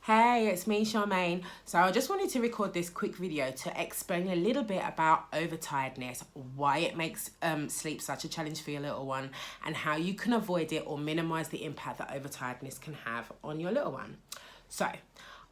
Hey, it's me, Charmaine. So I just wanted to record this quick video to explain a little bit about overtiredness, why it makes sleep such a challenge for your little one, and how you can avoid it or minimize the impact that overtiredness can have on your little one. So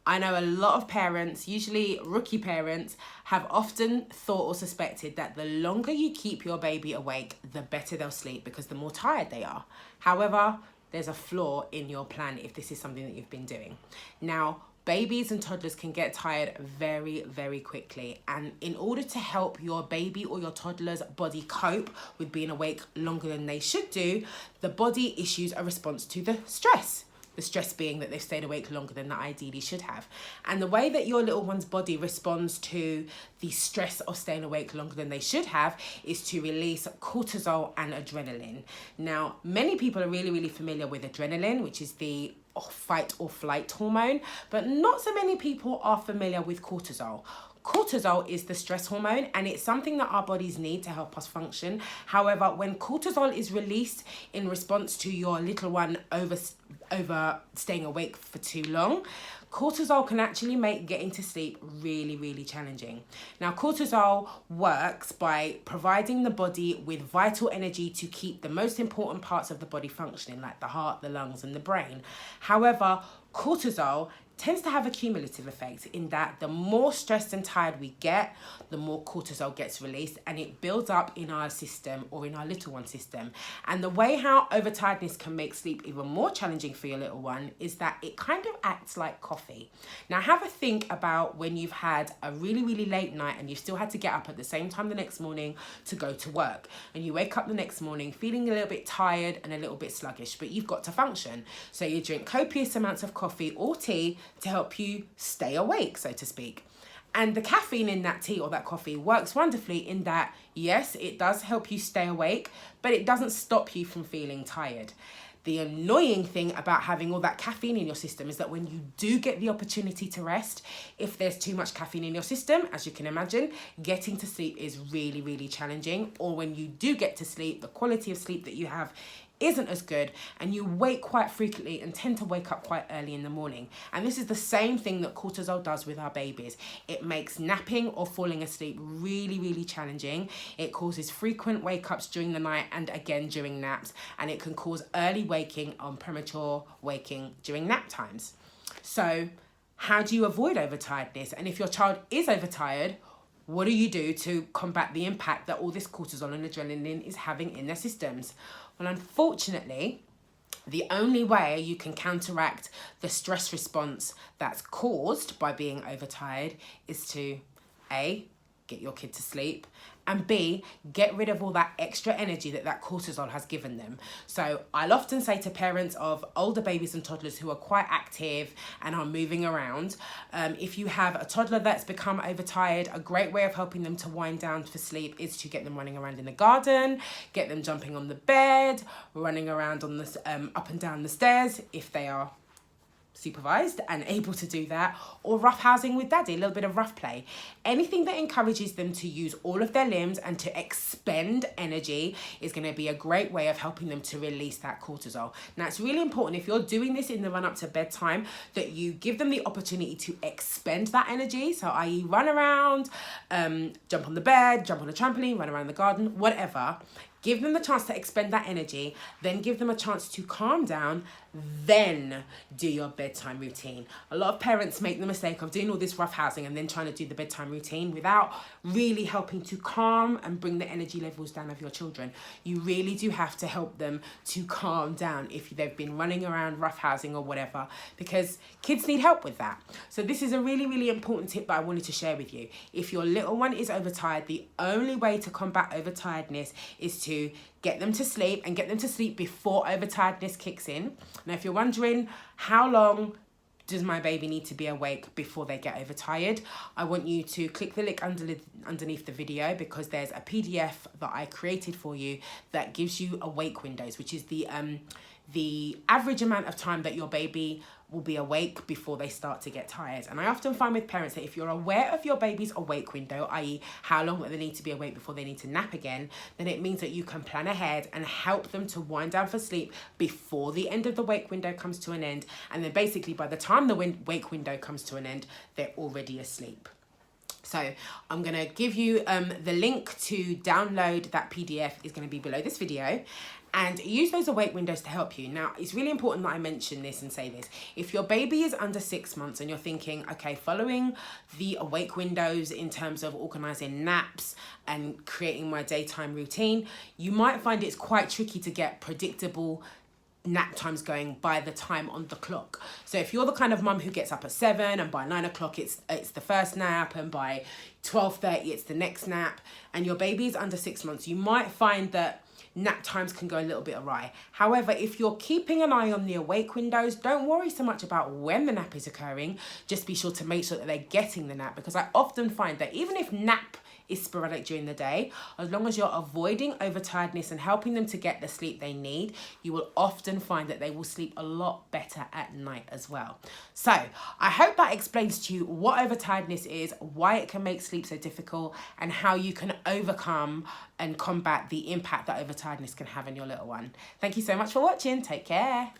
I know a lot of parents, usually rookie parents, have often thought or suspected that the longer you keep your baby awake, the better they'll sleep because the more tired they are. However, there's a flaw in your plan if this is something that you've been doing. Now, babies and toddlers can get tired very, very quickly. And in order to help your baby or your toddler's body cope with being awake longer than they should do, the body issues a response to the stress. The stress being that they've stayed awake longer than they ideally should have. And the way that your little one's body responds to the stress of staying awake longer than they should have is to release cortisol and adrenaline. Now, many people are really familiar with adrenaline, which is the fight or flight hormone, but not so many people are familiar with cortisol. Cortisol is the stress hormone and it's something that our bodies need to help us function. However, when cortisol is released in response to your little one over staying awake for too long, cortisol can actually make getting to sleep really challenging. Now, cortisol works by providing the body with vital energy to keep the most important parts of the body functioning, like the heart, the lungs, and the brain. However, cortisol tends to have a cumulative effect in that the more stressed and tired we get, the more cortisol gets released and it builds up in our system or in our little one's system. And the way how overtiredness can make sleep even more challenging for your little one is that it kind of acts like coffee. Now have a think about when you've had a really late night and you still had to get up at the same time the next morning to go to work. And you wake up the next morning feeling a little bit tired and a little bit sluggish, but you've got to function. So you drink copious amounts of coffee or tea to help you stay awake, so to speak. And the caffeine in that tea or that coffee works wonderfully in that, yes, it does help you stay awake, but it doesn't stop you from feeling tired. The annoying thing about having all that caffeine in your system is that when you do get the opportunity to rest, if there's too much caffeine in your system, as you can imagine, getting to sleep is really challenging. Or when you do get to sleep, the quality of sleep that you have isn't as good and you wake quite frequently and tend to wake up quite early in the morning. And this is the same thing that cortisol does with our babies. It makes napping or falling asleep really challenging. It causes frequent wake-ups during the night and again during naps, and it can cause early waking and premature waking during nap times. So how do you avoid overtiredness? And if your child is overtired, what do you do to combat the impact that all this cortisol and adrenaline is having in their systems? Well, unfortunately, the only way you can counteract the stress response that's caused by being overtired is to A, get your kid to sleep, and B, get rid of all that extra energy that cortisol has given them. So I'll often say to parents of older babies and toddlers who are quite active and are moving around, if you have a toddler that's become overtired, a great way of helping them to wind down for sleep is to get them running around in the garden, get them jumping on the bed, running around on the up and down the stairs if they are supervised and able to do that, or roughhousing with daddy, a little bit of rough play. Anything that encourages them to use all of their limbs and to expend energy is going to be a great way of helping them to release that cortisol. Now, it's really important if you're doing this in the run up to bedtime that you give them the opportunity to expend that energy. So i.e. run around, jump on the bed, jump on a trampoline, run around the garden, whatever. Give them the chance to expend that energy, then give them a chance to calm down, then do your bedtime routine. A lot of parents make the mistake of doing all this roughhousing and then trying to do the bedtime routine without really helping to calm and bring the energy levels down of your children. You really do have to help them to calm down if they've been running around roughhousing or whatever, because kids need help with that. So this is a really important tip that I wanted to share with you. If your little one is overtired, the only way to combat overtiredness is to get them to sleep and get them to sleep before overtiredness kicks in. Now, if you're wondering how long does my baby need to be awake before they get overtired, I want you to click the link underneath the video because there's a PDF that I created for you that gives you awake windows, which is the the average amount of time that your baby will be awake before they start to get tired. And I often find with parents that if you're aware of your baby's awake window, i.e. how long they need to be awake before they need to nap again, then it means that you can plan ahead and help them to wind down for sleep before the end of the wake window comes to an end. And then basically by the time the wake window comes to an end, they're already asleep. So I'm going to give you the link to download that PDF is going to be below this video, and use those awake windows to help you. Now, it's really important that I mention this and say this. If your baby is under 6 months and you're thinking, okay, following the awake windows in terms of organising naps and creating my daytime routine, you might find it's quite tricky to get predictable nap times going by the time on the clock. So if you're the kind of mum who gets up at 7 and by 9 o'clock it's the first nap, and by 12:30 it's the next nap, and your baby is under 6 months, you might find that nap times can go a little bit awry. However, if you're keeping an eye on the awake windows, don't worry so much about when the nap is occurring. Just be sure to make sure that they're getting the nap, because I often find that even if nap is sporadic during the day, as long as you're avoiding overtiredness and helping them to get the sleep they need, you will often find that they will sleep a lot better at night as well. So I hope that explains to you what overtiredness is, why it can make sleep so difficult, and how you can overcome and combat the impact that overtiredness can have on your little one. Thank you so much for watching. Take care.